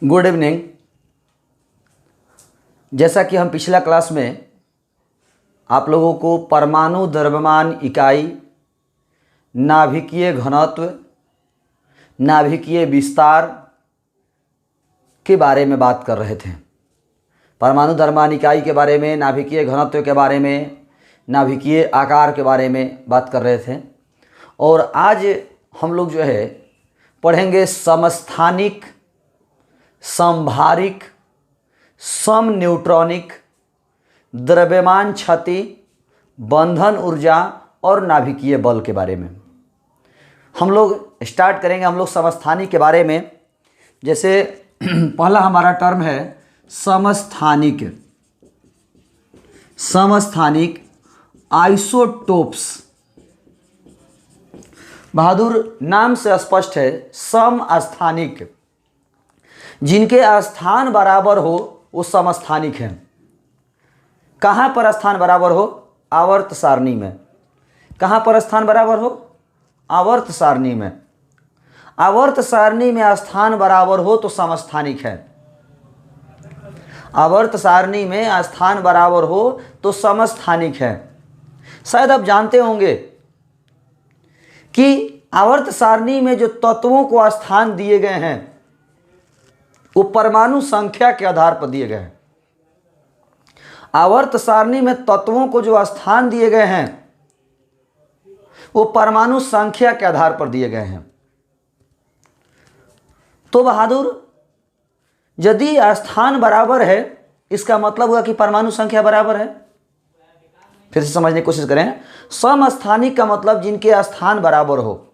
Good evening. जैसा कि हम पिछला क्लास में आप लोगों को परमाणु द्रव्यमान इकाई, नाभिकीय घनत्व, नाभिकीय विस्तार के बारे में बात कर रहे थे। परमाणु द्रव्यमान इकाई के बारे में, नाभिकीय घनत्व के बारे में, नाभिकीय आकार के बारे में बात कर रहे थे। और आज हम लोग जो है पढ़ेंगे समस्थानिक, समभारिक, सम न्यूट्रॉनिक, द्रव्यमान क्षति, बंधन ऊर्जा और नाभिकीय बल के बारे में। हम लोग स्टार्ट करेंगे हम लोग समस्थानिक के बारे में। जैसे पहला हमारा टर्म है समस्थानिक। समस्थानिक आइसोटोप्स। बहादुर नाम से स्पष्ट है, समस्थानिक, जिनके स्थान बराबर हो वो समस्थानिक हैं। कहाँ पर स्थान बराबर हो? आवर्त सारणी में। कहाँ पर स्थान बराबर हो? आवर्त सारणी में। आवर्त सारणी में स्थान बराबर हो तो समस्थानिक है। आवर्त सारणी में स्थान बराबर हो तो समस्थानिक है। शायद आप जानते होंगे कि आवर्त सारणी में जो तत्वों को स्थान दिए गए हैं वो परमाणु संख्या के आधार पर दिए गए हैं। आवर्त सारणी में तत्वों को जो स्थान दिए गए हैं वो परमाणु संख्या के आधार पर दिए गए हैं। तो बहादुर, यदि स्थान बराबर है इसका मतलब हुआ कि परमाणु संख्या बराबर है। फिर से समझने की कोशिश करें। समस्थानिक का मतलब जिनके स्थान बराबर हो।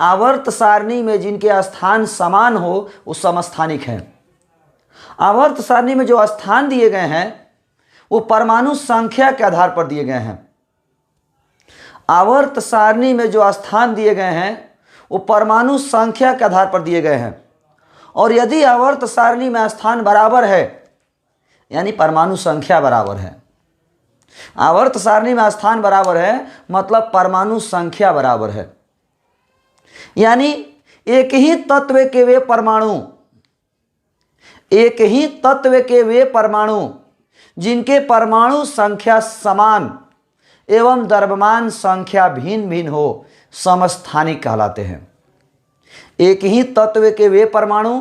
आवर्त सारणी में जिनके स्थान समान हो वो समस्थानिक हैं। आवर्त सारणी में जो स्थान दिए गए हैं वो परमाणु संख्या के आधार पर दिए गए हैं। आवर्त सारणी में जो स्थान दिए गए हैं वो परमाणु संख्या के आधार पर दिए गए हैं। और यदि आवर्त सारणी में स्थान बराबर है यानी परमाणु संख्या बराबर है। आवर्त सारणी में स्थान बराबर है मतलब परमाणु संख्या बराबर है। यानी एक ही तत्व के वे परमाणु, एक ही तत्व के वे परमाणु जिनके परमाणु संख्या समान एवं द्रव्यमान संख्या भिन्न भिन्न हो, समस्थानिक कहलाते हैं। एक ही तत्व के वे परमाणु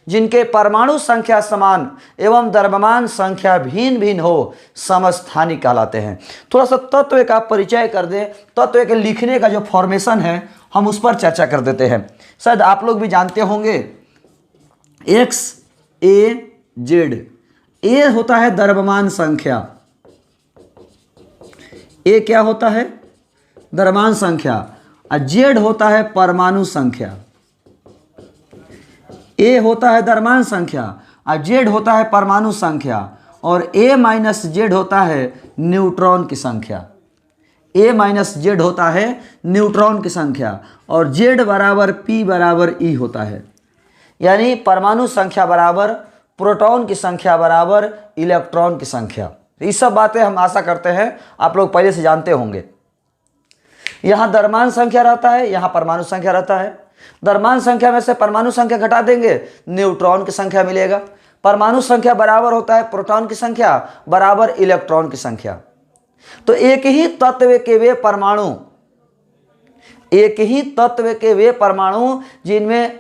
जिनके परमाणु संख्या समान एवं द्रव्यमान संख्या भिन्न भिन्न हो, समस्थानिक कहलाते हैं। थोड़ा सा तत्व का परिचय कर दें। तत्व के लिखने का जो फॉर्मेशन है हम उस पर चर्चा कर देते हैं। शायद आप लोग भी जानते होंगे एक्स ए जेड। ए होता है द्रव्यमान संख्या। ए क्या होता है? द्रव्यमान संख्या। और जेड होता है परमाणु संख्या। ए होता है द्रव्यमान संख्या और जेड होता है परमाणु संख्या। और ए माइनस जेड होता है न्यूट्रॉन की संख्या। ए माइनस जेड होता है न्यूट्रॉन की संख्या। और जेड बराबर पी बराबर ई होता है। यानी परमाणु संख्या बराबर प्रोटॉन की संख्या बराबर इलेक्ट्रॉन की संख्या। ये सब बातें हम आशा करते हैं आप लोग पहले से जानते होंगे। यहाँ द्रव्यमान संख्या रहता है, यहाँ परमाणु संख्या रहता है। द्रव्यमान संख्या में से परमाणु संख्या घटा देंगे, न्यूट्रॉन की संख्या मिलेगा। परमाणु संख्या बराबर होता है प्रोटॉन की संख्या बराबर इलेक्ट्रॉन की संख्या। तो एक ही तत्व के वे परमाणु, एक ही तत्व के वे परमाणु जिनमें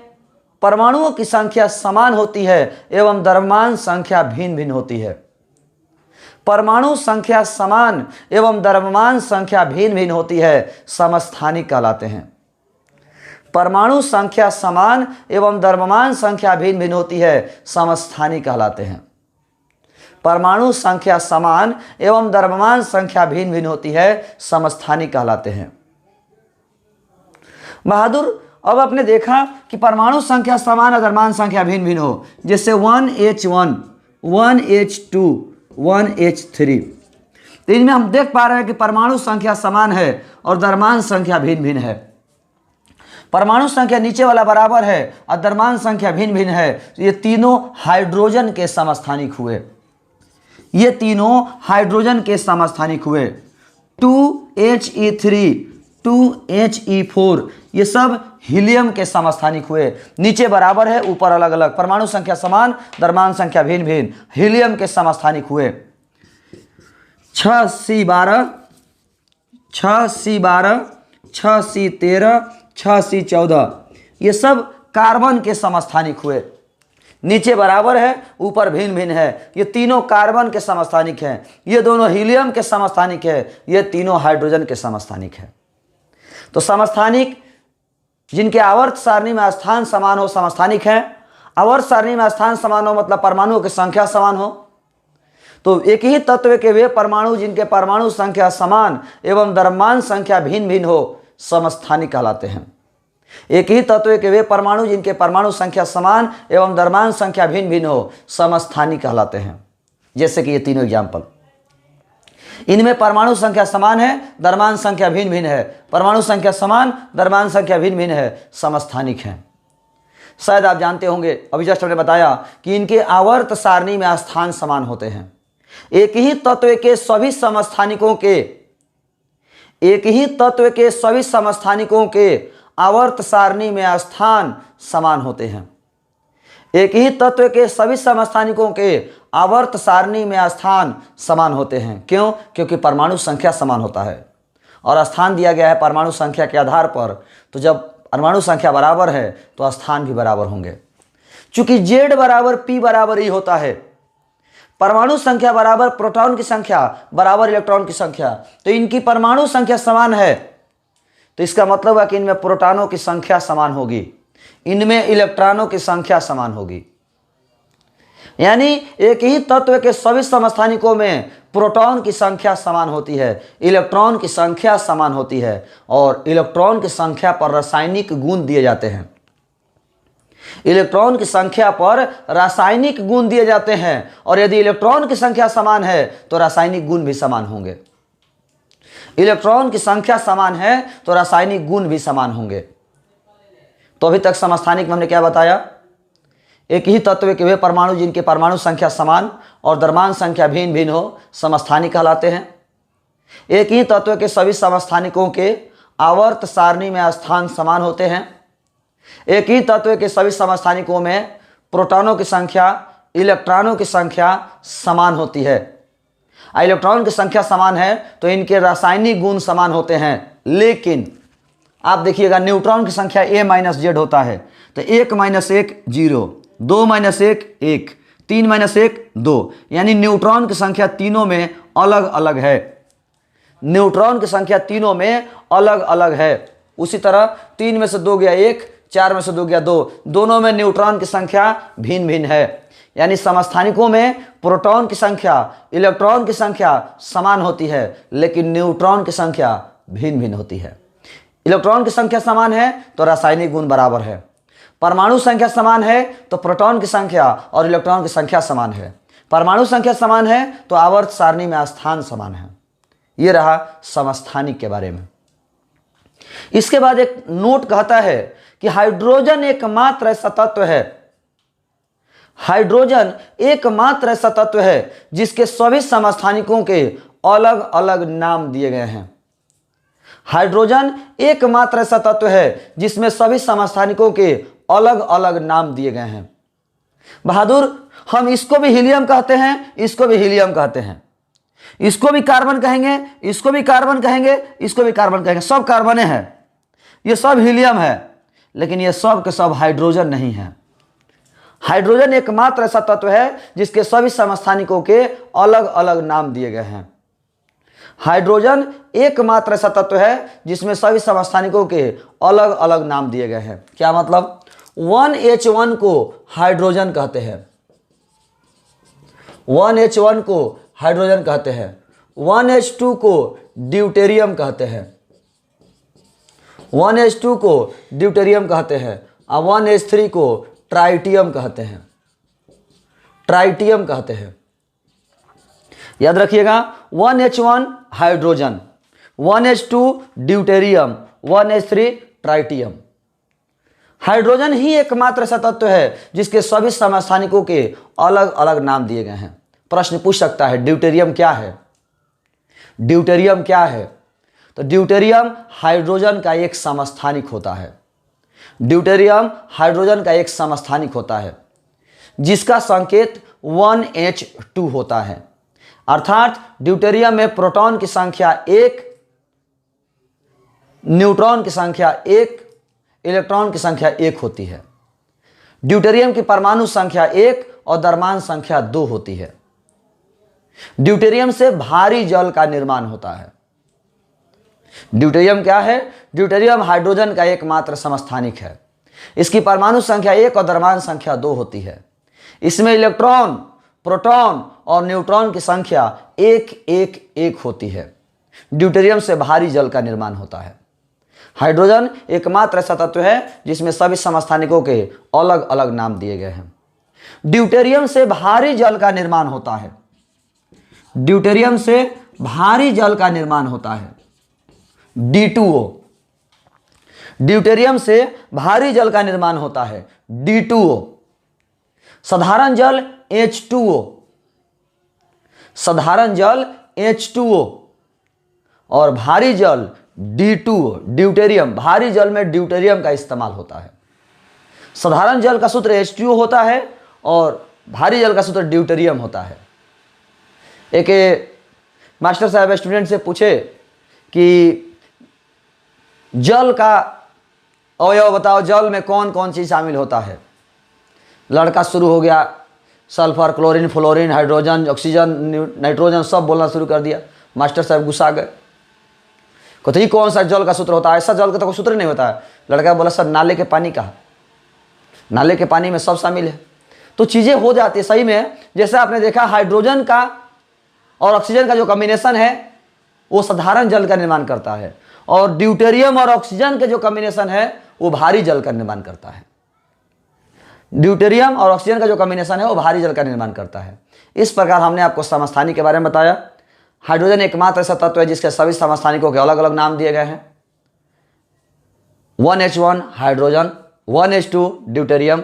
परमाणुओं की संख्या समान होती है एवं द्रव्यमान संख्या भिन्न भिन्न होती है। परमाणु संख्या समान एवं द्रव्यमान संख्या भिन्न भिन्न होती है, समस्थानिक कहलाते हैं। परमाणु संख्या समान एवं द्रव्यमान संख्या भिन्न भिन्न होती है, समस्थानिक कहलाते हैं। परमाणु संख्या समान एवं द्रव्यमान संख्या भिन्न भिन्न होती है, समस्थानिक कहलाते हैं। बहादुर, अब आपने देखा कि परमाणु संख्या समान और द्रव्यमान संख्या भिन्न भिन्न हो, जैसे 1H1, 1H2, 1H3। तो इनमें हम देख पा रहे हैं कि परमाणु संख्या समान है और द्रव्यमान संख्या भिन्न भिन्न है। परमाणु संख्या नीचे वाला बराबर है और द्रव्यमान संख्या भिन्न भिन्न है। तो ये तीनों हाइड्रोजन के समस्थानिक हुए। ये तीनों हाइड्रोजन के समस्थानिक हुए। 2He3, 2He4 ये सब हीलियम के समस्थानिक हुए। नीचे बराबर है, ऊपर अलग अलग, परमाणु संख्या समान, द्रव्यमान संख्या भिन्न भिन्न, हीलियम के समस्थानिक हुए। 6C12, 6C12, 6C13, 6C14, ये सब कार्बन के समस्थानिक हुए। नीचे बराबर है, ऊपर भिन्न भिन्न है, ये तीनों कार्बन के समस्थानिक हैं, ये दोनों हीलियम के समस्थानिक है, ये तीनों हाइड्रोजन के समस्थानिक है। तो समस्थानिक जिनके आवर्त सारणी में स्थान समान हो समस्थानिक हैं। आवर्त सारणी में स्थान समान हो मतलब परमाणुओं की संख्या समान हो। तो एक ही तत्व के वे परमाणु जिनके परमाणु संख्या समान एवं द्रव्यमान संख्या भिन्न भिन्न हो समस्थानिक कहलाते हैं। एक ही तत्व के वे परमाणु जिनके परमाणु संख्या समान एवं द्रव्यमान संख्या भिन्न भिन्न हो समस्थानिक कहलाते हैं। जैसे कि ये तीनों एग्जाम्पल, इनमें परमाणु संख्या समान है, द्रव्यमान संख्या भिन्न भिन्न है, परमाणु संख्या समान, द्रव्यमान संख्या भिन्न भिन्न है, समस्थानिक हैं। शायद आप जानते होंगे, अभी जस्ट हमने बताया कि इनके आवर्त सारणी में स्थान समान होते हैं। एक ही तत्व के सभी समस्थानिकों के, एक ही तत्व के सभी समस्थानिकों के आवर्त सारणी में स्थान समान होते हैं। एक ही तत्व के सभी समस्थानिकों के आवर्त सारणी में स्थान समान होते हैं। क्यों? क्योंकि परमाणु संख्या समान होता है और स्थान दिया गया है परमाणु संख्या के आधार पर। तो जब परमाणु संख्या बराबर है तो स्थान भी बराबर होंगे। चूंकि Z बराबर P बराबर E होता है, परमाणु संख्या बराबर प्रोटॉन की संख्या बराबर इलेक्ट्रॉन की संख्या, तो इनकी परमाणु संख्या समान है, तो इसका मतलब है कि इनमें प्रोटॉनों की संख्या समान होगी, इनमें इलेक्ट्रॉनों की संख्या समान होगी। यानी एक ही तत्व के सभी समस्थानिकों में प्रोटॉन की संख्या समान होती है, इलेक्ट्रॉन की संख्या समान होती है और इलेक्ट्रॉन की संख्या पर रासायनिक गुण दिए जाते हैं। इलेक्ट्रॉन की संख्या पर रासायनिक गुण दिए जाते हैं और यदि इलेक्ट्रॉन की संख्या समान है तो रासायनिक गुण भी समान होंगे। इलेक्ट्रॉन की संख्या समान है तो रासायनिक गुण भी समान होंगे। तो अभी तक समस्थानिक में हमने क्या बताया? एक ही तत्व के वे परमाणु जिनके परमाणु संख्या समान और द्रव्यमान संख्या भिन्न भिन्न हो समस्थानिक कहलाते हैं। एक ही तत्व के सभी समस्थानिकों के आवर्त सारणी में स्थान समान होते हैं। एक ही तत्व के सभी समस्थानिकों में प्रोटॉनों की संख्या, इलेक्ट्रॉनों की संख्या समान होती है। इलेक्ट्रॉन की संख्या समान है तो इनके रासायनिक गुण समान होते हैं। लेकिन आप देखिएगा न्यूट्रॉन की संख्या A-Z होता है, तो 1 - 1 0, 2 - 1 1, 3 - 1 2, यानी न्यूट्रॉन की संख्या तीनों में अलग अलग है। न्यूट्रॉन की संख्या तीनों में अलग अलग है। उसी तरह 3 में से 2 गया 1, 4 में से 2 गया 2, दोनों में न्यूट्रॉन की संख्या भिन्न भिन्न है। यानी समस्थानिकों में प्रोटॉन की संख्या, इलेक्ट्रॉन की संख्या समान होती है, लेकिन न्यूट्रॉन की संख्या भिन्न भिन्न होती है। इलेक्ट्रॉन की संख्या समान है तो रासायनिक गुण बराबर है। परमाणु संख्या समान है तो प्रोटॉन की संख्या और इलेक्ट्रॉन की संख्या समान है। परमाणु संख्या समान है तो आवर्त सारणी में स्थान समान है। यह रहा समस्थानिक के बारे में। इसके बाद एक नोट कहता है कि हाइड्रोजन एकमात्र ऐसा तत्व है, हाइड्रोजन एकमात्र ऐसा तत्व है जिसके सभी समस्थानिकों के अलग अलग नाम दिए गए हैं। हाइड्रोजन एकमात्र ऐसा तत्व है जिसमें सभी समस्थानिकों के अलग अलग नाम दिए गए हैं। बहादुर, हम इसको भी हीलियम कहते हैं, इसको भी हीलियम कहते हैं, इसको भी कार्बन कहेंगे, इसको भी कार्बन कहेंगे, इसको भी कार्बन कहेंगे, सब कार्बने हैं, ये सब हीलियम है, लेकिन ये सब के सब हाइड्रोजन नहीं है। हाइड्रोजन एकमात्र ऐसा तत्व है जिसके सभी समस्थानिकों के अलग अलग नाम दिए गए हैं। हाइड्रोजन एकमात्र ऐसा तत्व है जिसमें सभी समस्थानिकों के अलग अलग नाम दिए गए हैं। क्या मतलब? 1H1 को हाइड्रोजन कहते हैं, 1H1 को हाइड्रोजन कहते हैं, 1H2 को ड्यूटेरियम कहते हैं, 1H2 को ड्यूटेरियम कहते हैं और 1H3 को ट्राइटियम कहते हैं, ट्राइटियम कहते हैं। याद रखिएगा, 1H1 hydrogen, 1H2 deuterium, 1H3 tritium. Hydrogen ही एकमात्र ऐसा तत्व है जिसके सभी समस्थानिकों के अलग अलग नाम दिए गए हैं। प्रश्न पूछ सकता है ड्यूटेरियम क्या है? ड्यूटेरियम क्या है? तो ड्यूटेरियम हाइड्रोजन का एक समस्थानिक होता है। ड्यूटेरियम हाइड्रोजन का एक समस्थानिक होता है जिसका संकेत 1H2 होता है। अर्थात ड्यूटेरियम में प्रोटॉन की संख्या 1, न्यूट्रॉन की संख्या 1, इलेक्ट्रॉन की संख्या 1 होती है। ड्यूटेरियम की परमाणु संख्या 1 और द्रव्यमान संख्या 2 होती है। ड्यूटेरियम से भारी जल का निर्माण होता है। ड्यूटेरियम क्या है? ड्यूटेरियम हाइड्रोजन का एकमात्र समस्थानिक है। इसकी परमाणु संख्या 1 और द्रव्यमान संख्या 2 होती है। इसमें इलेक्ट्रॉन, प्रोटॉन और न्यूट्रॉन की संख्या 1 1 1 होती है। ड्यूटेरियम से भारी जल का निर्माण होता है। हाइड्रोजन एकमात्र ऐसा तत्व है जिसमें सभी समस्थानिकों के अलग अलग नाम दिए गए हैं। ड्यूटेरियम से भारी जल का निर्माण होता है। ड्यूटेरियम से भारी जल का निर्माण होता है, D2O। ड्यूटेरियम से भारी जल का निर्माण होता है, D2O। साधारण जल H2O, साधारण जल H2O और भारी जल D2O। ड्यूटेरियम, भारी जल में ड्यूटेरियम का इस्तेमाल होता है। साधारण जल का सूत्र H2O होता है और भारी जल का सूत्र ड्यूटेरियम होता है। एक मास्टर साहब स्टूडेंट से पूछे कि जल का अवयव बताओ, जल में कौन कौन चीज़ शामिल होता है। लड़का शुरू हो गया, sulphur, chlorine, fluorine, hydrogen, oxygen, nitrogen सब बोलना शुरू कर दिया। मास्टर साहब गुस्सा गए, कहते ही कौन सा जल का सूत्र होता है? ऐसा जल का तो कोई सूत्र नहीं होता है। लड़का बोला सर नाले के पानी का, नाले के पानी में सब शामिल है। तो चीज़ें हो जाती है सही में। जैसे आपने देखा हाइड्रोजन का और ऑक्सीजन का जो कॉम्बिनेशन है वो साधारण जल का निर्माण करता है और ड्यूटेरियम और ऑक्सीजन के जो कॉम्बिनेशन है वो भारी जल का निर्माण करता है। ड्यूटेरियम और ऑक्सीजन का जो कॉम्बिनेशन है वो भारी जल का निर्माण करता है। इस प्रकार हमने आपको समस्थानिक के बारे में बताया। हाइड्रोजन एकमात्र ऐसा तत्व है जिसके सभी समस्थानिकों के अलग अलग नाम दिए गए हैं। 1H1 hydrogen, 1H2 deuterium.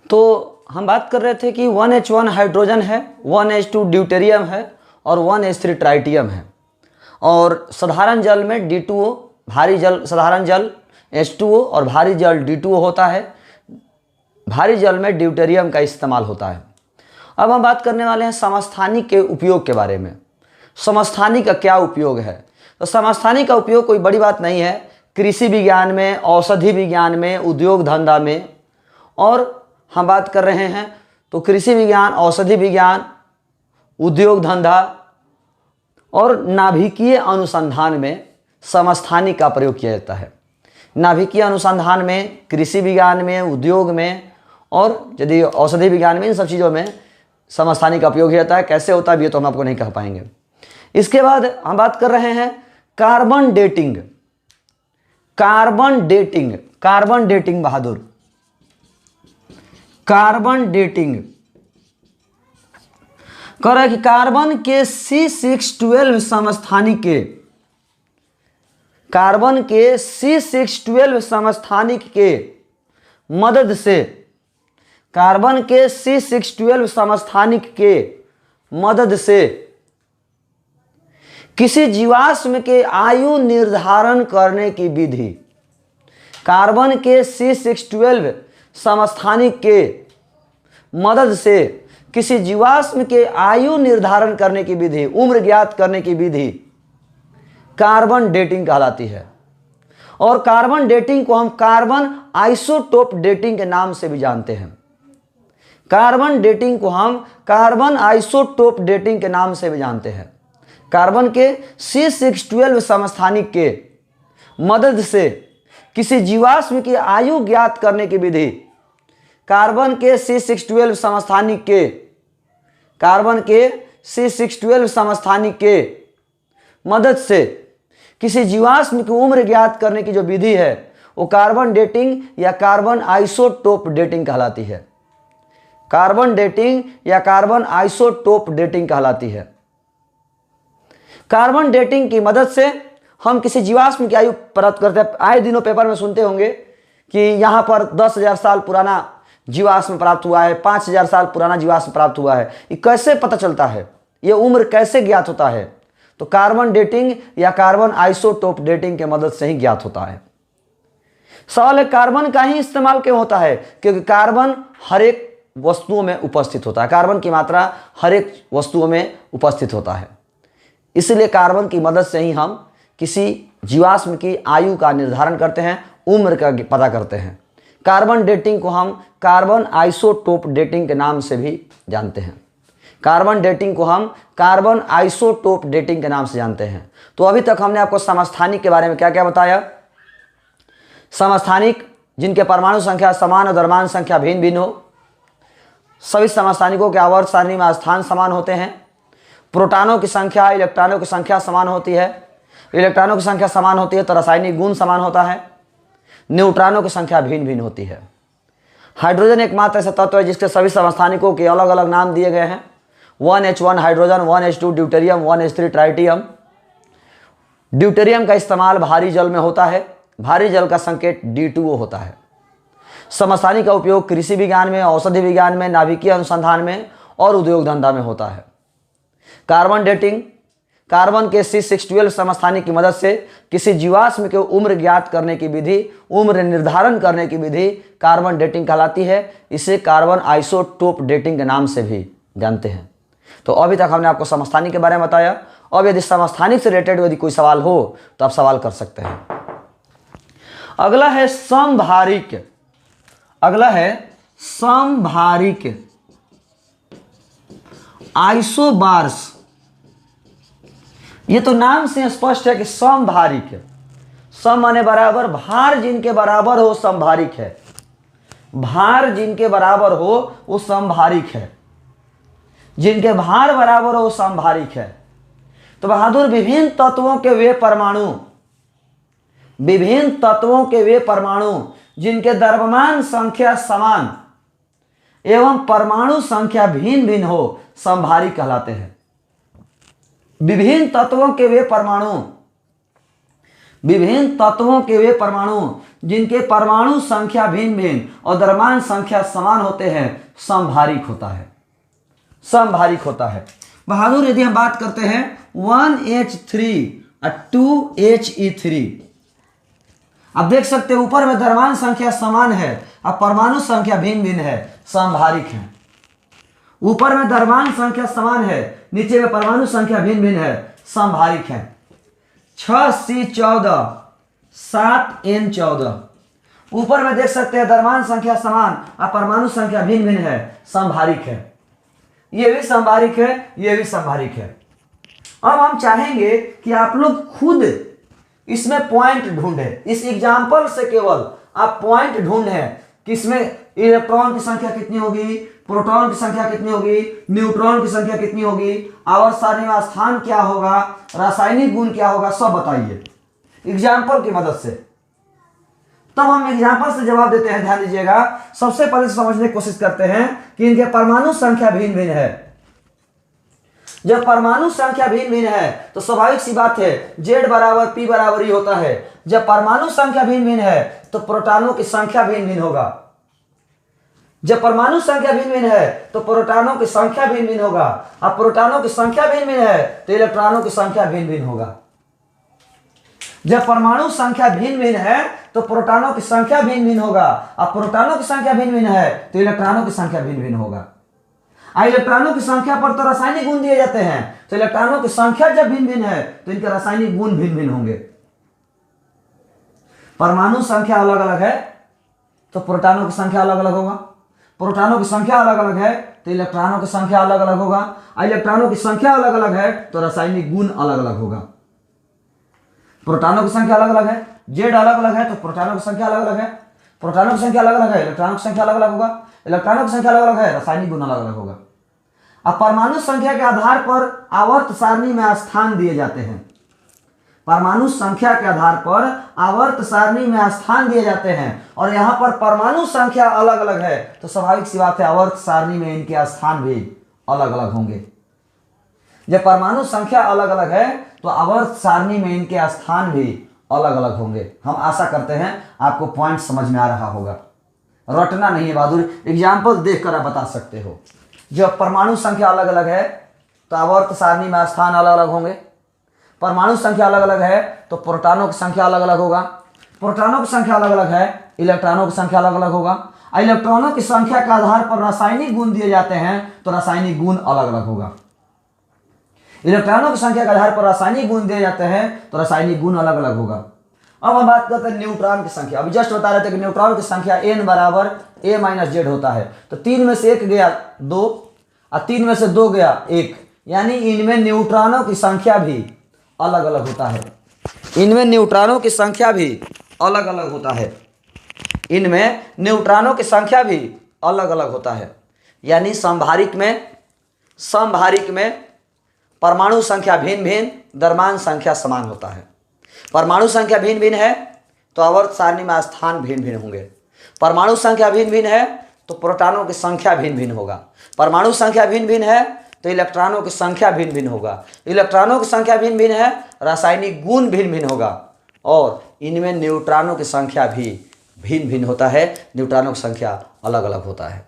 तो हम बात कर रहे थे कि 1H1 हाइड्रोजन है, 1H2 ड्यूटेरियम है और 1H3 ट्राइटियम है। और साधारण जल में D2O, भारी जल साधारण जल H2O और भारी जल D2O होता है। भारी जल में ड्यूटेरियम का इस्तेमाल होता है। अब हम बात करने वाले हैं समस्थानिक के उपयोग के बारे में। समस्थानिक का क्या उपयोग है? तो समस्थानिक का उपयोग कोई बड़ी बात नहीं है। कृषि विज्ञान में, औषधि विज्ञान में, उद्योग धंधा में, और हम बात कर रहे हैं तो कृषि विज्ञान, औषधि विज्ञान, उद्योग धंधा और नाभिकीय अनुसंधान में समस्थानिक का प्रयोग किया जाता है। नाभिकीय अनुसंधान में, कृषि विज्ञान में, उद्योग में और यदि औषधि विज्ञान में, इन सब चीज़ों में समस्थानिक का उपयोग होता है। कैसे होता है ये तो हम आपको नहीं कह पाएंगे। इसके बाद हम बात कर रहे हैं carbon dating. Carbon dating, carbon dating बहादुर, कार्बन डेटिंग कह रहा है कि कार्बन के C612 समस्थानिक के, कार्बन के C612 समस्थानिक के मदद से, कार्बन के C612 समस्थानिक के मदद से किसी जीवाश्म के आयु निर्धारण करने की विधि, कार्बन के C612 समस्थानिक के मदद से किसी जीवाश्म के आयु निर्धारण करने की विधि, उम्र ज्ञात करने की विधि कार्बन डेटिंग कहलाती है। और कार्बन डेटिंग को हम कार्बन आइसोटोप डेटिंग के नाम से भी जानते हैं। कार्बन डेटिंग को हम कार्बन आइसोटोप डेटिंग के नाम से भी जानते हैं। कार्बन के C612 समस्थानिक के मदद से किसी जीवाश्म की आयु ज्ञात करने की विधि, कार्बन के C612 समस्थानिक के, कार्बन के C612 समस्थानिक के मदद से किसी जीवाश्म की उम्र ज्ञात करने की जो विधि है वो कार्बन डेटिंग या कार्बन आइसोटोप डेटिंग कहलाती है। कार्बन डेटिंग या कार्बन आइसोटोप डेटिंग कहलाती है। कार्बन डेटिंग की मदद से हम किसी जीवाश्म की आयु प्राप्त करते हैं। आए दिनों पेपर में सुनते होंगे कि यहाँ पर 10,000 साल पुराना जीवाश्म प्राप्त हुआ है, 5,000 साल पुराना जीवाश्म प्राप्त हुआ है। ये कैसे पता चलता है? ये उम्र कैसे ज्ञात होता है? तो कार्बन डेटिंग या कार्बन आइसोटोप डेटिंग के मदद से ही ज्ञात होता है। सवाल है कार्बन का ही इस्तेमाल क्यों होता है? क्योंकि कार्बन हर एक वस्तुओं में उपस्थित होता है, कार्बन की मात्रा हर एक वस्तुओं में उपस्थित होता है, इसलिए कार्बन की मदद से ही हम किसी जीवाश्म की आयु का निर्धारण करते हैं, उम्र का पता करते हैं। कार्बन डेटिंग को हम कार्बन आइसोटोप डेटिंग के नाम से भी जानते हैं। कार्बन डेटिंग को हम कार्बन आइसोटोप डेटिंग के नाम से जानते हैं। तो अभी तक हमने आपको समस्थानिक के बारे में क्या क्या बताया। समस्थानिक जिनके परमाणु संख्या समान और द्रव्यमान संख्या भिन्न भिन्न हो। सभी समस्थानिकों के आवर्त सारणी में स्थान समान होते हैं। प्रोटॉनों की संख्या इलेक्ट्रॉनों की संख्या समान होती है। इलेक्ट्रॉनों की संख्या समान होती है तो रासायनिक गुण समान होता है। न्यूट्रॉनों की संख्या भिन्न भिन्न होती है। हाइड्रोजन एकमात्र ऐसा तत्व है जिसके सभी समस्थानिकों के अलग अलग नाम दिए गए हैं। 1H1 hydrogen, 1H2 deuterium, 1H3 tritium. Deuterium का इस्तेमाल भारी जल में होता है। भारी जल का संकेत D2O होता है। समस्थानिक का उपयोग कृषि विज्ञान में, औषधि विज्ञान में, नाभिकीय अनुसंधान में और उद्योग धंधा में होता है। कार्बन डेटिंग कार्बन के C612 समस्थानिक की मदद से किसी जीवाश्म की उम्र ज्ञात करने की विधि, उम्र निर्धारण करने की विधि कार्बन डेटिंग कहलाती है। इसे कार्बन आइसोटोप डेटिंग के नाम से भी जानते हैं। तो अभी तक हमने आपको समस्थानिक के बारे में बताया। अब यदि समस्थानिक से रिलेटेड यदि कोई सवाल हो तो आप सवाल कर सकते हैं। अगला है समभारिक। अगला है समभारिक आइसोबार्स। ये तो नाम से स्पष्ट है कि समभारिक है। सम माने बराबर, भार जिनके बराबर हो समभारिक है। भार जिनके बराबर हो वो समभारिक है। जिनके भार बराबर हो वो समभारिक है। तो बहादुर विभिन्न तत्वों के वे परमाणु, विभिन्न तत्वों के वे परमाणु जिनके द्रव्यमान संख्या समान एवं परमाणु संख्या भिन्न भिन्न हो समभारिक कहलाते हैं। विभिन्न तत्वों के वे परमाणु, विभिन्न तत्वों के वे परमाणु जिनके परमाणु संख्या भिन्न भिन्न और द्रव्यमान संख्या समान होते हैं समभारिक होता है। समभारिक होता है। बहादुर यदि हम बात करते हैं 1H3 और 2He3, आप देख सकते हैं ऊपर में द्रव्यमान संख्या समान है और परमाणु संख्या भिन्न भिन्न है, समभारिक है। ऊपर में द्रव्यमान संख्या समान है, नीचे में परमाणु संख्या भिन्न भिन्न है, समभारिक है। 6C14 7N14, ऊपर में देख सकते हैं द्रव्यमान संख्या समान और परमाणु संख्या भिन्न भिन्न है, समभारिक है। ये भी समभारिक है, ये भी समभारिक है। अब हम चाहेंगे कि आप लोग खुद इसमें पॉइंट ढूंढें। इस एग्जाम्पल से केवल आप पॉइंट ढूंढें कि इसमें इलेक्ट्रॉन की संख्या कितनी होगी, प्रोटॉन की संख्या कितनी होगी, न्यूट्रॉन की संख्या कितनी होगी, आवर्त सारणी में स्थान क्या होगा, रासायनिक गुण क्या होगा, सब बताइए एग्जाम्पल की मदद से। तब हम एग्जाम्पल से जवाब देते हैं। ध्यान दीजिएगा, सबसे पहले समझने की कोशिश करते हैं कि इनके परमाणु संख्या भिन्न भिन्न है। जब परमाणु संख्या भिन्न भिन्न है तो स्वाभाविक सी बात है Z बराबर P बराबर ही होता है। जब परमाणु संख्या भिन्न भिन्न है तो प्रोटॉनों की संख्या भिन्न भिन्न होगा। जब परमाणु संख्या भिन्न भिन्न है तो प्रोटॉनों की संख्या भिन्न भिन्न होगा। अब प्रोटॉनों की संख्या भिन्न भिन्न है तो इलेक्ट्रॉनों की संख्या भिन्न भिन्न होगा। जब परमाणु संख्या भिन्न भिन्न है तो प्रोटॉनों की संख्या भिन्न भिन्न होगा। अब प्रोटॉनों की संख्या भिन्न भिन्न है तो इलेक्ट्रॉनों की संख्या भिन्न भिन्न होगा। इलेक्ट्रॉनों की संख्या पर तो रासायनिक गुण दिए जाते हैं, तो इलेक्ट्रॉनों की संख्या जब भिन्न भिन्न है तो इनके रासायनिक गुण भिन्न भिन्न होंगे। परमाणु संख्या अलग अलग है तो प्रोटॉनों की संख्या अलग अलग होगा। प्रोटॉनों की संख्या अलग अलग है तो इलेक्ट्रॉनों की संख्या अलग अलग होगा। इलेक्ट्रॉनों की संख्या अलग अलग है तो रासायनिक गुण अलग अलग होगा। प्रोटॉनों की संख्या अलग अलग है, Z अलग अलग है तो प्रोटॉनों की संख्या अलग अलग है। प्रोटॉनों की संख्या अलग अलग है, इलेक्ट्रॉनों की संख्या अलग अलग होगा। इलेक्ट्रॉनों की संख्या अलग अलग है, रासायनिक गुण अलग अलग होगा। अब परमाणु संख्या के आधार पर आवर्त सारणी में स्थान दिए जाते हैं। परमाणु संख्या के आधार पर आवर्त सारणी में स्थान दिए जाते हैं और यहाँ पर परमाणु संख्या अलग अलग है तो स्वाभाविक सी बात है आवर्त सारणी में इनके स्थान भी अलग अलग होंगे। जब परमाणु संख्या अलग अलग है तो आवर्त सारणी में इनके स्थान भी अलग अलग होंगे। हम आशा करते हैं आपको पॉइंट समझ में आ रहा होगा। रटना नहीं है बहादुर, एग्जाम्पल देखकर आप बता सकते हो। जब परमाणु संख्या अलग अलग है तो आवर्त सारणी में स्थान अलग अलग होंगे। परमाणु संख्या अलग अलग है तो प्रोटॉनों की संख्या अलग अलग होगा, प्रोटॉनों की संख्या अलग अलग है, इलेक्ट्रॉनों की संख्या अलग अलग होगा। इलेक्ट्रॉनों की संख्या के आधार पर रासायनिक गुण दिए जाते हैं तो रासायनिक गुण अलग अलग होगा। इलेक्ट्रॉनों की संख्या के आधार पर रासायनिक गुण दिए जाते हैं तो रासायनिक गुण अलग अलग होगा। अब हम बात करते हैं न्यूट्रॉन की संख्या। अभी जस्ट बता रहे थे कि न्यूट्रॉन की संख्या n बराबर a माइनस जेड होता है। तो 3 में से 1 गया 2 और 3 में से 2 गया 1, यानी इनमें न्यूट्रॉनों की संख्या भी अलग अलग होता है। इनमें न्यूट्रॉनों की संख्या भी अलग अलग होता है। इनमें न्यूट्रॉनों की संख्या भी अलग अलग होता है। यानी समभारिक में परमाणु संख्या भिन्न भिन्न, द्रव्यमान संख्या समान होता है। परमाणु संख्या भिन्न भिन्न है तो आवर्त सारणी में स्थान भिन्न भिन्न होंगे। परमाणु संख्या भिन्न भिन्न है तो प्रोटॉनों की संख्या भिन्न भिन्न होगा। परमाणु संख्या भिन्न भिन्न है तो इलेक्ट्रॉनों की संख्या भिन्न भिन्न होगा। इलेक्ट्रॉनों की संख्या भिन्न भिन्न है, रासायनिक गुण भिन्न भिन्न होगा। और इनमें न्यूट्रॉनों की संख्या भी भिन्न भिन्न होता है, न्यूट्रॉनों की संख्या अलग अलग होता है।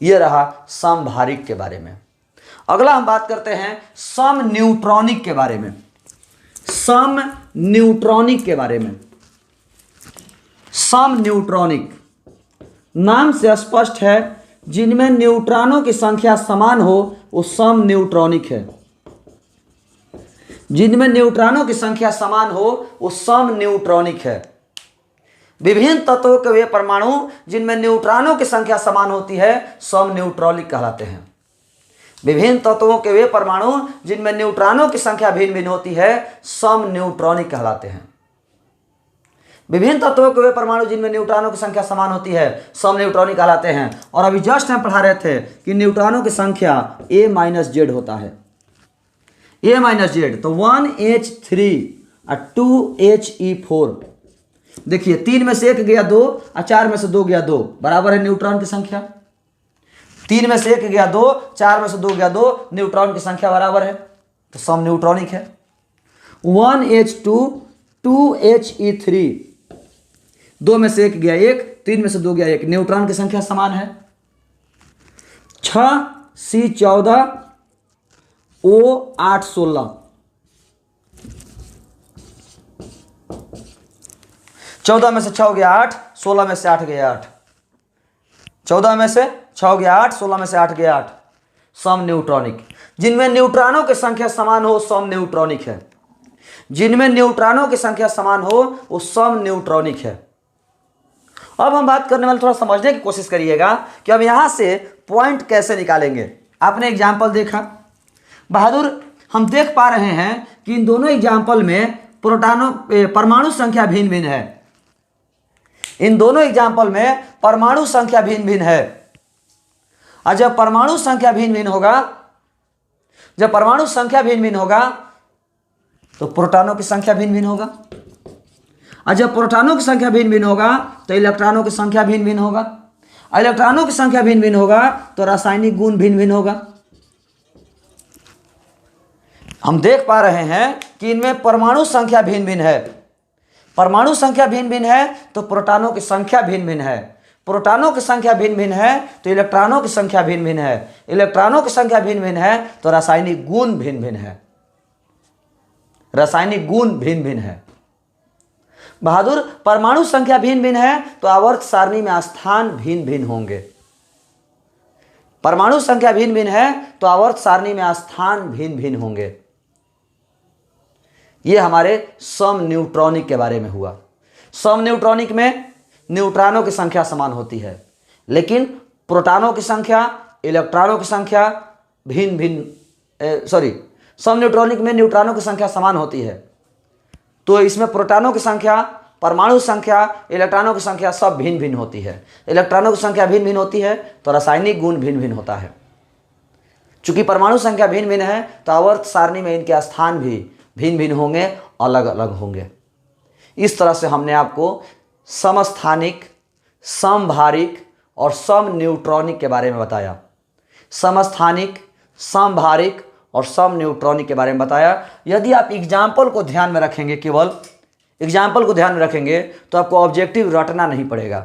यह रहा समभारिक के बारे में। अगला हम बात करते हैं समन्यूट्रॉनिक के बारे में। समन्यूट्रॉनिक के बारे में। समन्यूट्रॉनिक नाम से स्पष्ट है, जिनमें न्यूट्रॉनों की संख्या समान हो वो समन्यूट्रॉनिक है। जिनमें न्यूट्रॉनों की संख्या समान हो वो समन्यूट्रॉनिक है। विभिन्न तत्वों के वे परमाणु जिनमें न्यूट्रॉनों की संख्या समान होती है समन्यूट्रॉनिक कहलाते हैं। विभिन्न तत्वों के वे परमाणु जिनमें न्यूट्रॉनों की संख्या भिन्न भिन्न होती है समन्यूट्रॉनिक कहलाते हैं। विभिन्न तत्वों के वे परमाणु जिनमें न्यूट्रॉनों की संख्या समान होती है समन्यूट्रॉनिक कहलाते हैं। और अभी जस्ट हम पढ़ा रहे थे कि न्यूट्रॉनों की संख्या a माइनस जेड होता है। a माइनस जेड तो 1h3 और 2he4। देखिए 3 में से 1 गया 2 और 4 में से 2 गया 2, बराबर है न्यूट्रॉन की संख्या। 3 में से 1 गया 2, 4 में से 2 गया 2, न्यूट्रॉन की संख्या बराबर है, तो समन्यूट्रॉनिक है। 1h2 2he3, 2 में से 1 गया 1, 3 में से 2 गया 1, न्यूट्रॉन की संख्या समान है। 6c14 O816, 14 में से 6 गया 8, 16 में से 8 गया 8, 14 में से 6 गया 8, 16 में से 8 गया 8, समन्यूट्रॉनिक। जिनमें न्यूट्रॉनों की संख्या समान हो समन्यूट्रॉनिक है। जिनमें न्यूट्रॉनों की संख्या समान हो वो समन्यूट्रॉनिक है। अब हम बात करने वाले थोड़ा समझने की कोशिश करिएगा कि अब यहां से पॉइंट कैसे निकालेंगे। आपने एग्जाम्पल देखा बहादुर, हम देख पा रहे हैं कि इन दोनों एग्जाम्पल में परमाणु संख्या भिन्न भिन्न है। इन दोनों एग्जाम्पल में परमाणु संख्या भिन्न भिन्न है। और जब परमाणु संख्या भिन्न भिन्न होगा, तो प्रोटॉनों की संख्या भिन्न भिन्न होगा। और जब प्रोटॉनों की संख्या भिन्न भिन्न होगा तो इलेक्ट्रॉनों की संख्या भिन्न भिन्न होगा। इलेक्ट्रॉनों की संख्या भिन्न भिन्न होगा तो रासायनिक गुण भिन्न भिन्न होगा। हम देख पा रहे हैं कि इनमें परमाणु संख्या भिन्न भिन्न है। परमाणु संख्या भिन्न भिन्न है तो प्रोटॉनों की संख्या भिन्न भिन्न है। प्रोटॉनों की संख्या भिन्न भिन्न है तो इलेक्ट्रॉनों की संख्या भिन्न भिन्न है। इलेक्ट्रॉनों की संख्या भिन्न भिन्न है तो रासायनिक गुण भिन्न भिन्न है। रासायनिक गुण भिन्न भिन्न है। बहादुर, परमाणु संख्या भिन्न भिन्न है तो आवर्त सारणी में स्थान भिन्न भिन्न होंगे। परमाणु संख्या भिन्न भिन्न है तो आवर्त सारणी में स्थान भिन्न भिन्न होंगे। यह हमारे समन्यूट्रॉनिक के बारे में हुआ। समन्यूट्रॉनिक में न्यूट्रॉनों की संख्या समान होती है, लेकिन प्रोटॉनों की संख्या, इलेक्ट्रॉनों की संख्या भिन्न भिन्न समन्यूट्रॉनिक में न्यूट्रॉनों की संख्या समान होती है, तो इसमें प्रोटॉनों की संख्या, परमाणु संख्या, इलेक्ट्रॉनों की संख्या सब भिन्न भिन्न होती है। इलेक्ट्रॉनों की संख्या भिन्न भिन्न होती है तो रासायनिक गुण भिन्न भिन्न होता है। चूंकि परमाणु संख्या भिन्न भिन्न है तो आवर्त सारणी में इनके स्थान भी भिन्न भिन्न होंगे, अलग अलग होंगे। इस तरह से हमने आपको समस्थानिक, समभारिक और समन्यूट्रॉनिक के बारे में बताया। समस्थानिक, समभारिक और समन्यूट्रॉनिक के बारे में बताया। यदि आप एग्जाम्पल को ध्यान में रखेंगे, केवल एग्जाम्पल को ध्यान में रखेंगे तो आपको ऑब्जेक्टिव रटना नहीं पड़ेगा।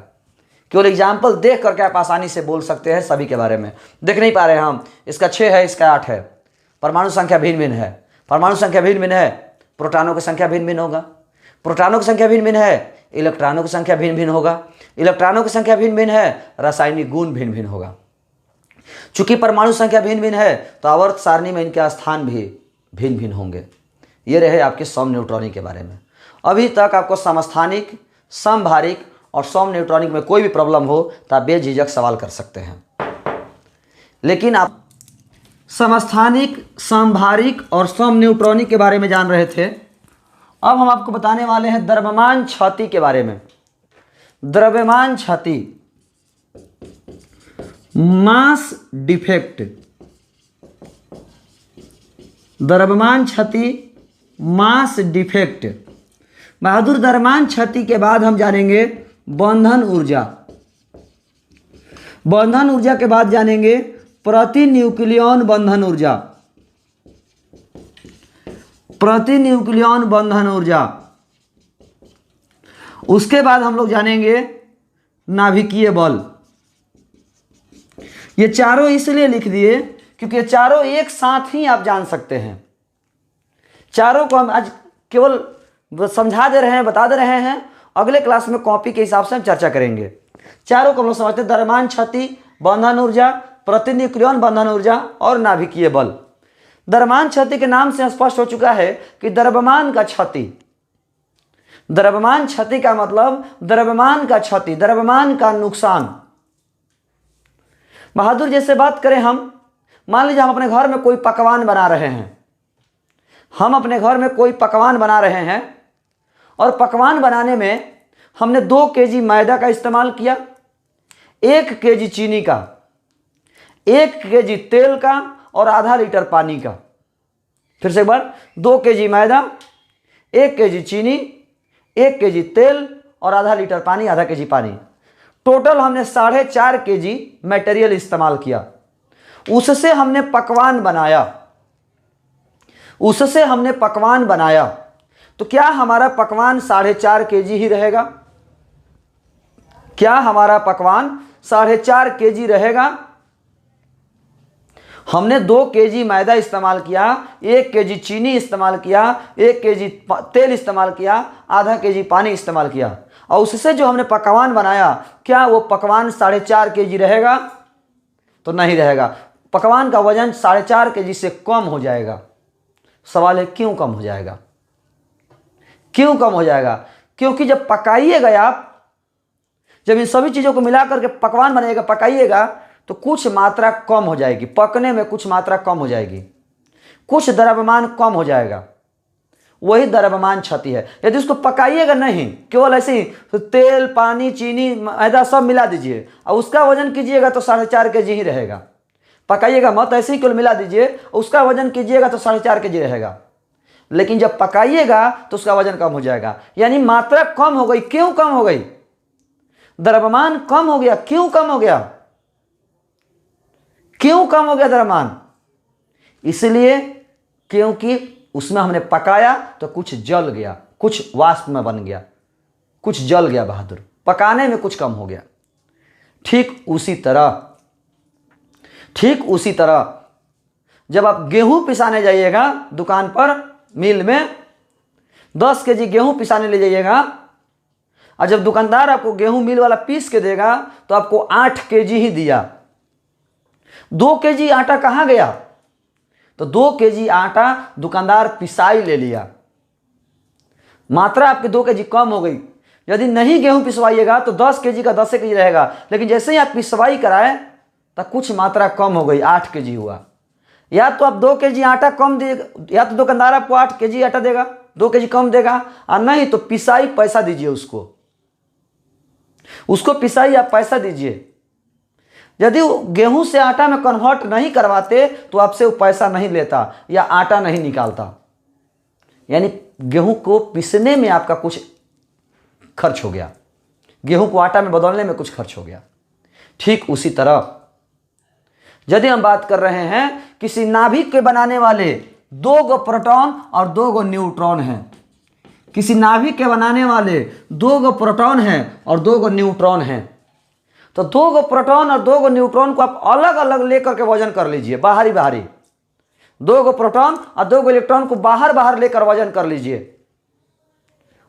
केवल एग्जाम्पल देख करके आप आसानी से बोल सकते हैं सभी के बारे में। देख नहीं पा रहे हैं हम, इसका 6 है, इसका 8 है, परमाणु संख्या भिन्न भिन्न है, परमाणु संख्या भिन्न भिन्न है, प्रोटॉनों की संख्या भिन्न भिन्न होगा। प्रोटॉनों की संख्या भिन्न भिन्न है, इलेक्ट्रॉनों की संख्या भिन्न भिन्न होगा। इलेक्ट्रॉनों की संख्या भिन्न भिन्न है, रासायनिक गुण भिन्न भिन्न होगा। चूंकि परमाणु संख्या भिन्न भिन्न है तो आवर्त सारणी में इनके स्थान भी भिन्न भिन्न होंगे। ये रहे आपके सम न्यूट्रॉनिक के बारे में। अभी तक आपको समस्थानिक, समभारिक और सम न्यूट्रॉनिक में कोई भी प्रॉब्लम हो तो आप बेझिझक सवाल कर सकते हैं। लेकिन आप समस्थानिक, समभारिक और सम न्यूट्रॉनिक के बारे में जान रहे थे। अब हम आपको बताने वाले हैं द्रव्यमान क्षति के बारे में। द्रव्यमान क्षति, मास डिफेक्ट। द्रव्यमान क्षति, मास डिफेक्ट। बहादुर, द्रव्यमान क्षति के बाद हम जानेंगे बंधन ऊर्जा। बंधन ऊर्जा के बाद जानेंगे प्रति न्यूक्लियन बंधन ऊर्जा। प्रति न्यूक्लियन बंधन ऊर्जा। उसके बाद हम लोग जानेंगे नाभिकीय बल। ये चारों इसलिए लिख दिए क्योंकि ये चारों एक साथ ही आप जान सकते हैं। चारों को हम आज केवल समझा दे रहे हैं, बता दे रहे हैं। अगले क्लास में कॉपी के हिसाब से हम चर्चा करेंगे। चारों को हम लोग समझते हैं, द्रव्यमान क्षति, बंधन ऊर्जा, प्रति न्यूक्लियन बंधन ऊर्जा और नाभिकीय बल। द्रव्यमान क्षति के नाम से स्पष्ट हो चुका है कि द्रव्यमान का क्षति। द्रव्यमान क्षति का मतलब द्रव्यमान का क्षति, द्रव्यमान का नुकसान। बहादुर, जैसे बात करें हम, मान लीजिए हम अपने घर में कोई पकवान बना रहे हैं। हम अपने घर में कोई पकवान बना रहे हैं और पकवान बनाने में हमने 2 केजी मैदा का इस्तेमाल किया, 1 केजी चीनी का, 1 केजी तेल का और आधा लीटर पानी का। फिर से एक बार, 2 केजी मैदा, 1 केजी चीनी, 1 केजी तेल और आधा लीटर पानी, आधा केजी पानी। टोटल हमने 4.5 केजी मटेरियल इस्तेमाल किया। उससे हमने पकवान बनाया। उससे हमने पकवान बनाया तो क्या हमारा पकवान 4.5 केजी ही रहेगा? क्या हमारा पकवान 4.5 केजी रहेगा? हमने 2 केजी मैदा इस्तेमाल किया, 1 केजी चीनी इस्तेमाल किया, 1 केजी तेल इस्तेमाल किया, आधा केजी पानी इस्तेमाल किया और उससे जो हमने पकवान बनाया, क्या वो पकवान 4.5 केजी रहेगा? तो नहीं रहेगा। पकवान का वजन 4.5 केजी से कम हो जाएगा। सवाल है क्यों कम हो जाएगा? क्यों कम हो जाएगा? क्योंकि जब पकाइएगा आप, जब इन सभी चीज़ों को मिलाकर के पकवान बनेगा, पकाइएगा तो कुछ मात्रा कम हो जाएगी। पकने में कुछ मात्रा कम हो जाएगी, कुछ द्रव्यमान कम हो जाएगा। वही द्रव्यमान क्षति है। यदि उसको पकाइएगा नहीं, केवल ऐसे ही तो तेल, पानी, चीनी, मैदा सब मिला दीजिए और उसका वजन कीजिएगा तो 4.5 केजी ही रहेगा। पकाइएगा मत, ऐसे ही केवल मिला दीजिए, उसका वजन कीजिएगा तो 4.5 केजी रहेगा। लेकिन जब पकाइएगा तो उसका वजन कम हो जाएगा, यानी मात्रा कम हो गई। क्यों कम हो गई? द्रव्यमान कम हो गया। क्यों कम हो गया? क्यों कम हो गया द्रव्यमान? इसलिए क्योंकि उसमें हमने पकाया तो कुछ जल गया, कुछ वाष्प में बन गया, कुछ जल गया। बहादुर, पकाने में कुछ कम हो गया। ठीक उसी तरह जब आप गेहूं पिसाने जाइएगा दुकान पर, मिल में 10 केजी गेहूं पिसाने ले जाइएगा और जब दुकानदार आपको गेहूं मिल वाला पीस के देगा तो आपको 8 केजी ही दिया। 2 केजी आटा कहाँ गया? तो 2 केजी आटा दुकानदार पिसाई ले लिया। मात्रा आपकी 2 केजी कम हो गई। यदि नहीं गेहूं पिसवाइएगा तो 10 केजी का 10 केजी रहेगा, लेकिन जैसे ही आप पिसवाई कराए तो कुछ मात्रा कम हो गई, 8 केजी हुआ। या तो आप 2 केजी आटा कम देगा, या तो दुकानदार आपको 8 केजी आटा देगा, 2 केजी कम देगा, और नहीं तो पिसाई पैसा दीजिए उसको पिसाई आप पैसा दीजिए। यदि गेहूं से आटा में कन्वर्ट नहीं करवाते तो आपसे वो पैसा नहीं लेता या आटा नहीं निकालता। यानी गेहूं को पीसने में आपका कुछ खर्च हो गया, गेहूं को आटा में बदलने में कुछ खर्च हो गया। ठीक उसी तरह यदि हम बात कर रहे हैं किसी नाभिक के बनाने वाले 2 गो प्रोटॉन और 2 गो न्यूट्रॉन हैं, किसी नाभिक के बनाने वाले 2 गो प्रोटॉन हैं और 2 गो न्यूट्रॉन हैं, तो 2 गो प्रोटॉन और 2 गो न्यूट्रॉन को आप अलग अलग लेकर के वजन कर लीजिए, बाहरी बाहरी। 2 गो प्रोटॉन और 2 गो इलेक्ट्रॉन को बाहर बाहर लेकर वजन कर लीजिए,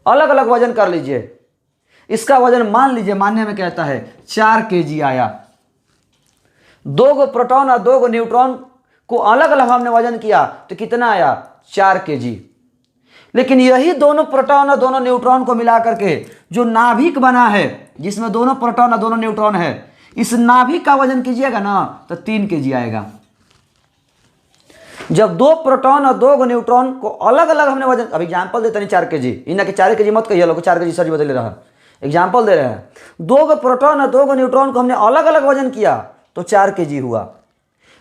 अलग अलग वजन कर लीजिए। इसका वजन मान लीजिए, मानने में कहता है 4 kg आया। 2 गो प्रोटॉन और 2 गो न्यूट्रॉन को अलग अलग हमने वजन किया तो कितना आया? 4 kg। लेकिन यही दोनों प्रोटॉन और दोनों न्यूट्रॉन को मिलाकर के जो नाभिक बना है, जिसमें दोनों प्रोटॉन और दोनों न्यूट्रॉन है, इस नाभिक का वजन कीजिएगा ना तो 3 kg आएगा। जब 2 प्रोटॉन और 2 न्यूट्रॉन को अलग अलग हमने वजन, अब एग्जाम्पल देते नहीं 4 kg, इन्हें के 4 kg मत कहिए लोग, 4 kg सर जी बदल रहा है, एग्जाम्पल दे रहे हैं। 2 गो प्रोटॉन और 2 गो न्यूट्रॉन को हमने अलग अलग वजन किया तो 4 kg हुआ।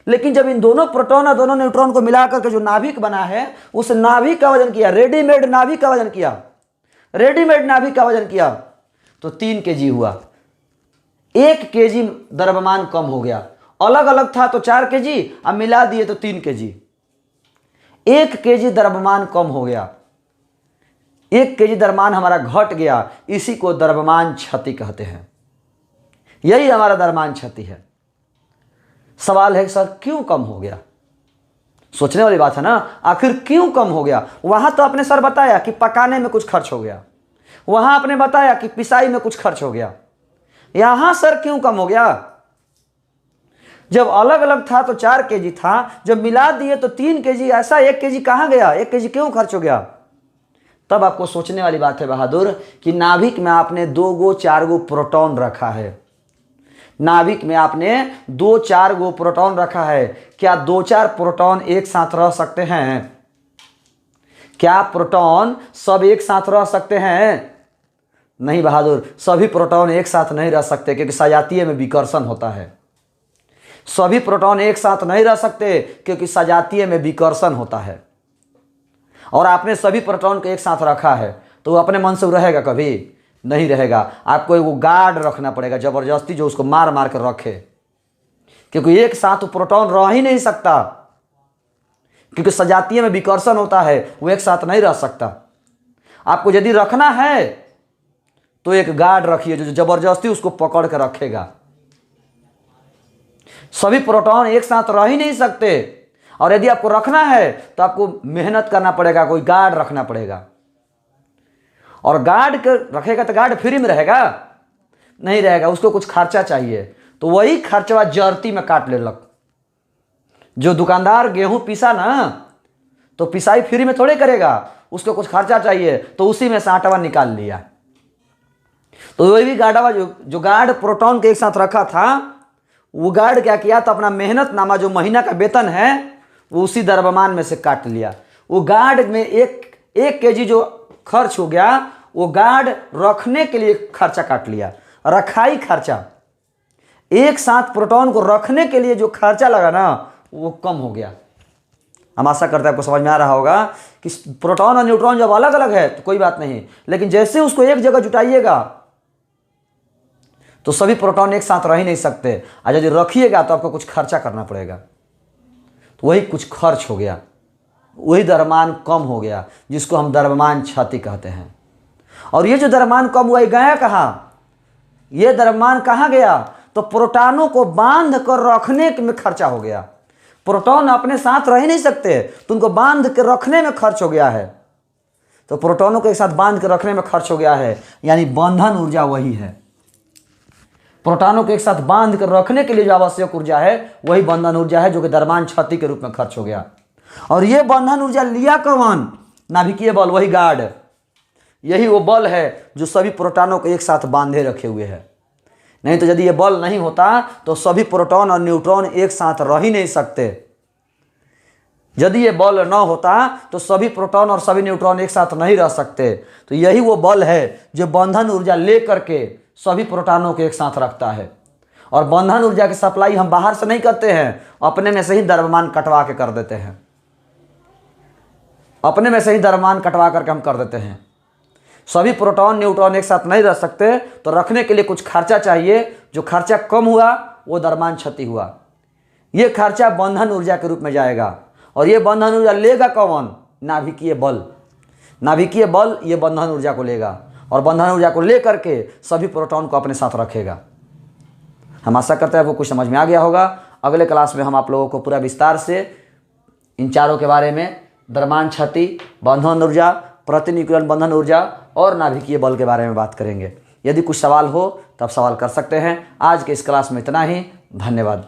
लेकिन जब इन दोनों प्रोटॉन और दोनों न्यूट्रॉन को मिलाकर के जो नाभिक बना है, उस नाभिक का वजन किया, रेडीमेड नाभिक का वजन किया, रेडीमेड नाभिक का वजन किया तो 3 kg हुआ। 1 kg द्रव्यमान कम हो गया। अलग अलग था तो 4 kg, अब मिला दिए तो 3 kg। 1 kg द्रव्यमान कम हो गया, 1 kg द्रव्यमान हमारा घट गया। इसी को द्रव्यमान क्षति कहते हैं। यही हमारा द्रव्यमान क्षति है। सवाल है सर क्यों कम हो गया? सोचने वाली बात है ना, आखिर क्यों कम हो गया? वहां तो आपने सर बताया कि पकाने में कुछ खर्च हो गया, वहां आपने बताया कि पिसाई में कुछ खर्च हो गया, यहां सर क्यों कम हो गया? जब अलग अलग था तो 4 kg था, जब मिला दिए तो 3 kg, ऐसा 1 kg कहां गया? 1 kg क्यों खर्च हो गया? तब आपको सोचने वाली बात है बहादुर कि नाभिक में आपने 2 गो 4 गो प्रोटॉन रखा है। नाभिक में आपने 2-4 गो प्रोटॉन रखा है। क्या 2-4 प्रोटॉन एक साथ रह सकते हैं? क्या प्रोटॉन सब एक साथ रह सकते हैं? नहीं बहादुर, सभी प्रोटॉन एक साथ नहीं रह सकते, क्योंकि सजातीय में विकर्षण होता है। सभी प्रोटॉन एक साथ नहीं रह सकते क्योंकि सजातीय में विकर्षण होता है। और आपने सभी प्रोटॉन को एक साथ रखा है तो वो अपने मन से रहेगा? कभी नहीं रहेगा। आपको एक गार्ड रखना पड़ेगा जबरदस्ती, जो उसको मार मार कर रखे, क्योंकि एक साथ प्रोटॉन रह ही नहीं सकता, क्योंकि सजातीय में विकर्षण होता है, वो एक साथ नहीं रह सकता। आपको यदि रखना है तो एक गार्ड रखिए जो जबरदस्ती उसको पकड़ कर रखेगा। सभी प्रोटॉन एक साथ रह ही नहीं सकते, और यदि आपको रखना है तो आपको मेहनत करना पड़ेगा, कोई गार्ड रखना पड़ेगा। और गार्ड रखेगा तो गार्ड फ्री में रहेगा? नहीं रहेगा, उसको कुछ खर्चा चाहिए। तो वही खर्चवा जर्ती में काट लेलक। जो दुकानदार गेहूं पिसा ना, तो पिसाई फ्री में थोड़े करेगा, उसको कुछ खर्चा चाहिए, तो उसी में से आटावा निकाल लिया। तो वही भी गार्डवा जो गार्ड प्रोटॉन के एक साथ रखा था, वो गार्ड क्या किया? तो अपना मेहनत नामा जो महीना का वेतन है वो उसी द्रव्यमान में से काट लिया। वो गार्ड में एक kg जो खर्च हो गया, वो गार्ड रखने के लिए खर्चा काट लिया, रखाई खर्चा। एक साथ प्रोटॉन को रखने के लिए जो खर्चा लगा ना, वो कम हो गया। हम आशा करते हैं आपको समझ में आ रहा होगा कि प्रोटॉन और न्यूट्रॉन जब अलग अलग है तो कोई बात नहीं, लेकिन जैसे उसको एक जगह जुटाइएगा तो सभी प्रोटॉन एक साथ रह ही नहीं सकते, और यदि रखिएगा तो आपको कुछ खर्चा करना पड़ेगा। तो वही कुछ खर्च हो गया, वही द्रव्यमान कम हो गया, जिसको हम द्रव्यमान क्षति कहते हैं। और ये जो द्रव्यमान कम हुआ, गया कहाँ? ये द्रव्यमान कहाँ गया? तो प्रोटॉनों को बांध कर रखने में खर्चा हो गया। प्रोटॉन अपने साथ रह नहीं सकते, तो उनको बांध के रखने में खर्च हो गया है। तो प्रोटॉनों को एक साथ बांध के रखने में खर्च हो गया है, यानी बंधन ऊर्जा वही है। प्रोटॉनों को एक साथ बांध कर रखने के लिए जो आवश्यक ऊर्जा है, वही बंधन ऊर्जा है, जो कि द्रव्यमान क्षति के रूप में खर्च हो गया। और ये बंधन ऊर्जा लिया कौन? नाभिकीय बल, वही गार्ड। यही वो बल है जो सभी प्रोटॉनों को एक साथ बांधे रखे हुए है। नहीं तो यदि ये बल नहीं होता तो सभी प्रोटॉन और न्यूट्रॉन एक साथ रह ही नहीं सकते। यदि ये बल न होता तो सभी प्रोटॉन और सभी न्यूट्रॉन एक साथ नहीं रह सकते। तो यही वो बल है जो बंधन ऊर्जा ले करके सभी प्रोटॉनों को एक साथ रखता है। और बंधन ऊर्जा की सप्लाई हम बाहर से नहीं करते हैं, अपने में से ही द्रव्यमान कटवा के कर देते हैं। अपने में से ही द्रव्यमान कटवा करके हम कर देते हैं। सभी प्रोटॉन न्यूट्रॉन एक साथ नहीं रह सकते, तो रखने के लिए कुछ खर्चा चाहिए। जो खर्चा कम हुआ वो द्रव्यमान क्षति हुआ। ये खर्चा बंधन ऊर्जा के रूप में जाएगा। और ये बंधन ऊर्जा लेगा कौन? नाभिकीय बल। नाभिकीय बल ये बंधन ऊर्जा को लेगा, और बंधन ऊर्जा को ले करके सभी प्रोटॉन को अपने साथ रखेगा। हम आशा करते हैं आपको कुछ समझ में आ गया होगा। अगले क्लास में हम आप लोगों को पूरा विस्तार से इन चारों के बारे में, द्रव्यमान क्षति, बंधन ऊर्जा, प्रतिनिकुलन बंधन ऊर्जा और नाभिकीय बल के बारे में बात करेंगे। यदि कुछ सवाल हो तो आप सवाल कर सकते हैं। आज के इस क्लास में इतना ही। धन्यवाद।